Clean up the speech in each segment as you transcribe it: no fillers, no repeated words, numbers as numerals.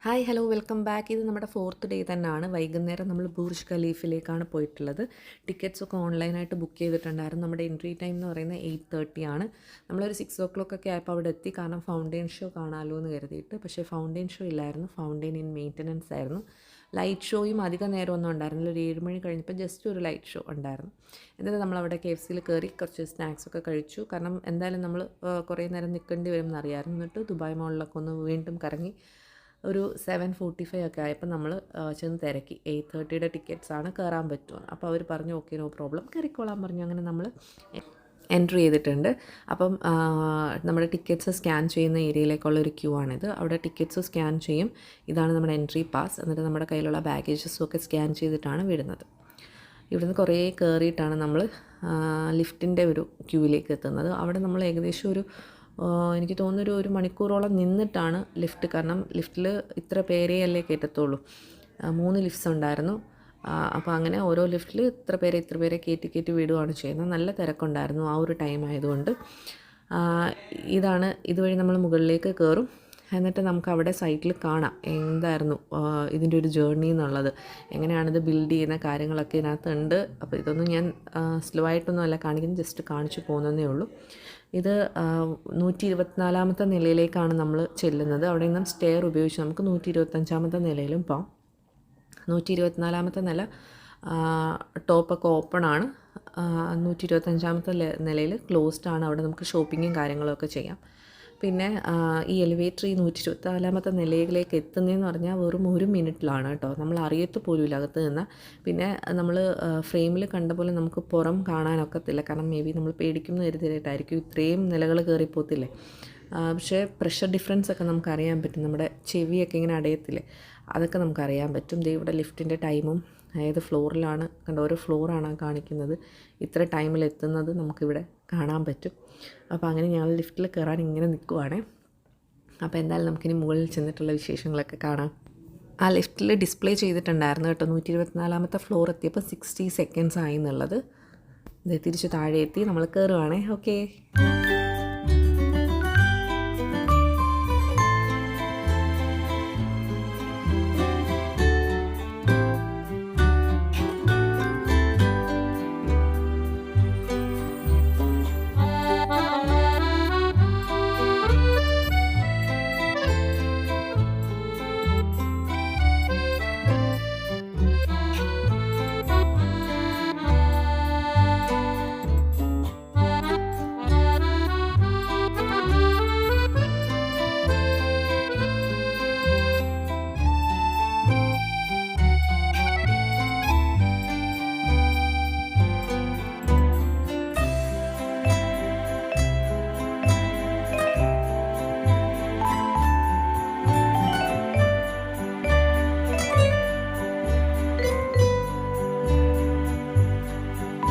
Hi hello welcome back. ഇത് നമ്മുടെ 4th day തന്നെയാണ്. വൈകുന്നേരം നമ്മൾ ബുർജ് ഖലീഫിലേക്കാണ് പോയിട്ടുള്ളത്. ടിക്കറ്റ്സൊക്കെ ഓൺലൈനായിട്ട് ബുക്ക് ചെയ്തിട്ടുണ്ടായിരുന്നു. നമ്മുടെ എൻട്രി ടൈം എന്ന് പറയുന്നത് 8:30 ആണ്. നമ്മളൊരു 6 o'clock ഒക്കെ ആയപ്പോൾ അവിടെ എത്തി. കാരണം ഫൗണ്ടെയിൻ ഷോ കാണാമല്ലോ എന്ന് കരുതിയിട്ട്. പക്ഷേ ഫൗണ്ടെയിൻ ഷോ ഇല്ലായിരുന്നു. ഫൗണ്ടെയിൻ ഇൻ മെയിൻ്റനൻസ് ആയിരുന്നു. ലൈറ്റ് ഷോയും അധിക നേരമൊന്നും ഉണ്ടായിരുന്നില്ല. ഒരു 7 മണി കഴിഞ്ഞപ്പോൾ ജസ്റ്റ് ഒരു ലൈറ്റ് ഷോ ഉണ്ടായിരുന്നു. എന്നിട്ട് നമ്മളവിടെ KFCയിൽ കയറി കുറച്ച് സ്നാക്സൊക്കെ കഴിച്ചു. കാരണം എന്തായാലും നമ്മൾ കുറേ നേരം നിൽക്കേണ്ടി വരും എന്നറിയാമായിരുന്നു. എന്നിട്ട് ദുബായ് മോളിലൊക്കെ ഒന്ന് വീണ്ടും കറങ്ങി ഒരു 7:45 ഒക്കെ ആയപ്പോൾ നമ്മൾ ചെന്ന് തിരക്കി. 8:30 ടിക്കറ്റ്സാണ്, കയറാൻ പറ്റുമോ? അപ്പോൾ അവർ പറഞ്ഞു ഓക്കെ നോ പ്രോബ്ലം, കയറിക്കോളാൻ പറഞ്ഞു. അങ്ങനെ നമ്മൾ എൻട്രി ചെയ്തിട്ടുണ്ട്. അപ്പം നമ്മുടെ ടിക്കറ്റ്സ് സ്കാൻ ചെയ്യുന്ന ഏരിയയിലേക്കുള്ളൊരു ക്യൂ ആണിത്. അവിടെ ടിക്കറ്റ്സ് സ്കാൻ ചെയ്യും. ഇതാണ് നമ്മുടെ എൻട്രി പാസ്. എന്നിട്ട് നമ്മുടെ കയ്യിലുള്ള ബാഗേജസും ഒക്കെ സ്കാൻ ചെയ്തിട്ടാണ് വിടുന്നത്. ഇവിടുന്ന് കുറേ കയറിയിട്ടാണ് നമ്മൾ ലിഫ്റ്റിൻ്റെ ഒരു ക്യൂവിലേക്ക് എത്തുന്നത്. അവിടെ നമ്മൾ ഏകദേശം എനിക്ക് തോന്നുന്നൊരു 1 മണിക്കൂറോളം നിന്നിട്ടാണ് ലിഫ്റ്റ്. കാരണം ലിഫ്റ്റിൽ ഇത്ര പേരെയല്ലേ കയറ്റത്തുള്ളൂ. 3 ലിഫ്റ്റ്സ് ഉണ്ടായിരുന്നു. അപ്പോൾ അങ്ങനെ ഓരോ ലിഫ്റ്റിൽ ഇത്ര പേരെ കയറ്റി വിടുകയാണ് ചെയ്യുന്നത്. നല്ല തിരക്കുണ്ടായിരുന്നു ആ ഒരു ടൈം ആയതുകൊണ്ട്. ഇതുവഴി നമ്മൾ മുകളിലേക്ക് കയറും. എന്നിട്ട് നമുക്ക് അവിടെ സൈറ്റിൽ കാണാം എന്തായിരുന്നു ഇതിൻ്റെ ഒരു ജേർണി എന്നുള്ളത്, എങ്ങനെയാണിത് ബിൽഡ് ചെയ്യുന്ന കാര്യങ്ങളൊക്കെ ഇതിനകത്തുണ്ട്. അപ്പോൾ ഇതൊന്നും ഞാൻ സ്ലോ ആയിട്ടൊന്നും അല്ല കാണിക്കുന്നത്, ജസ്റ്റ് കാണിച്ചു പോകുന്നതേ ഉള്ളൂ. ഇത് 124ാമത്തെ നിലയിലേക്കാണ് നമ്മൾ ചെല്ലുന്നത്. അവിടെ നിന്നും സ്റ്റെയർ ഉപയോഗിച്ച് നമുക്ക് 125ാമത്തെ നിലയിലും പോകാം. 124ാമത്തെ നില ടോപ്പൊക്കെ ഓപ്പണാണ്. 125ാമത്തെ നിലയിൽ ക്ലോസ്ഡ് ആണ്. അവിടെ നമുക്ക് ഷോപ്പിങ്ങും കാര്യങ്ങളൊക്കെ ചെയ്യാം. പിന്നെ ഈ എലിവേറ്റർ ഈ 124ാമത്തെ നിലയിലേക്ക് എത്തുന്നതെന്ന് പറഞ്ഞാൽ വെറും 1 മിനിറ്റിലാണ് കേട്ടോ. നമ്മൾ അറിയത്ത് പോലുമില്ല അകത്ത് നിന്ന്. പിന്നെ നമ്മൾ ഫ്രെയിമിൽ കണ്ട പോലെ നമുക്ക് പുറം കാണാനൊക്കത്തില്ല. കാരണം മേ ബി നമ്മൾ പേടിക്കുന്ന കരുതിയിട്ടായിരിക്കും ഇത്രയും നിലകൾ കയറിപ്പോത്തില്ലേ. പക്ഷേ പ്രഷർ ഡിഫറൻസ് ഒക്കെ നമുക്ക് അറിയാൻ പറ്റും. നമ്മുടെ ചെവിയൊക്കെ ഇങ്ങനെ അടയത്തില്ലേ, അതൊക്കെ നമുക്കറിയാൻ പറ്റും. ഇവിടെ ലിഫ്റ്റിൻ്റെ ടൈമും ഏത് ഫ്ലോറിലാണ് ഓരോ ഫ്ലോറാണ് കാണിക്കുന്നത്. ഇത്ര ടൈമിൽ എത്തുന്നത് നമുക്കിവിടെ കാണാൻ പറ്റും. അപ്പോൾ അങ്ങനെ ഞങ്ങൾ ലിഫ്റ്റിൽ കയറാൻ ഇങ്ങനെ നിൽക്കുവാണ്. അപ്പോൾ എന്തായാലും നമുക്കിനി മുകളിൽ ചെന്നിട്ടുള്ള വിശേഷങ്ങളൊക്കെ കാണാം. ആ ലിഫ്റ്റിൽ ഡിസ്പ്ലേ ചെയ്തിട്ടുണ്ടായിരുന്നു കേട്ടോ 124ാമത്തെ ഫ്ലോർ എത്തിയപ്പോൾ 60 seconds ആയി എന്നുള്ളത്. ഇത് തിരിച്ച് താഴെ എത്തി, നമ്മൾ കയറുവാണേ. ഓക്കെ.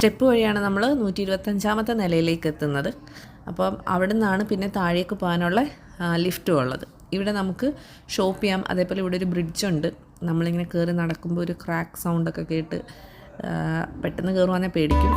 സ്റ്റെപ്പ് വഴിയാണ് നമ്മൾ 125ാമത്തെ നിലയിലേക്ക് എത്തുന്നത്. അപ്പം അവിടെ നിന്നാണ് പിന്നെ താഴേക്ക് പോകാനുള്ള ലിഫ്റ്റും ഉള്ളത്. ഇവിടെ നമുക്ക് ഷോപ്പ് ചെയ്യാം. അതേപോലെ ഇവിടെ ഒരു ബ്രിഡ്ജുണ്ട്. നമ്മളിങ്ങനെ കയറി നടക്കുമ്പോൾ ഒരു ക്രാക്ക് സൗണ്ടൊക്കെ കേട്ട് പെട്ടെന്ന് കയറുവാന്നേ പേടിക്കും.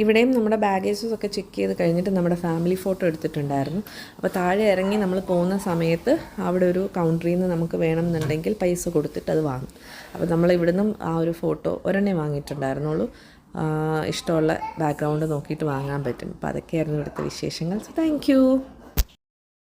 ഇവിടെയും നമ്മുടെ ബാഗേജസൊക്കെ ചെക്ക് ചെയ്ത് കഴിഞ്ഞിട്ട് നമ്മുടെ ഫാമിലി ഫോട്ടോ എടുത്തിട്ടുണ്ടായിരുന്നു. അപ്പോൾ താഴെ ഇറങ്ങി നമ്മൾ പോകുന്ന സമയത്ത് അവിടെ ഒരു കൗണ്ടറിൽ നിന്ന് നമുക്ക് വേണമെന്നുണ്ടെങ്കിൽ പൈസ കൊടുത്തിട്ട് അത് വാങ്ങും. അപ്പോൾ നമ്മൾ ഇവിടുന്നും ആ ഒരു ഫോട്ടോ ഒരെണ്ണേ വാങ്ങിയിട്ടുണ്ടായിരുന്നുള്ളൂ. ഇഷ്ടമുള്ള ബാക്ക്ഗ്രൗണ്ട് നോക്കിയിട്ട് വാങ്ങാൻ പറ്റും. അപ്പോൾ അതൊക്കെയായിരുന്നു ഇവിടുത്തെ വിശേഷങ്ങൾ. So thank you.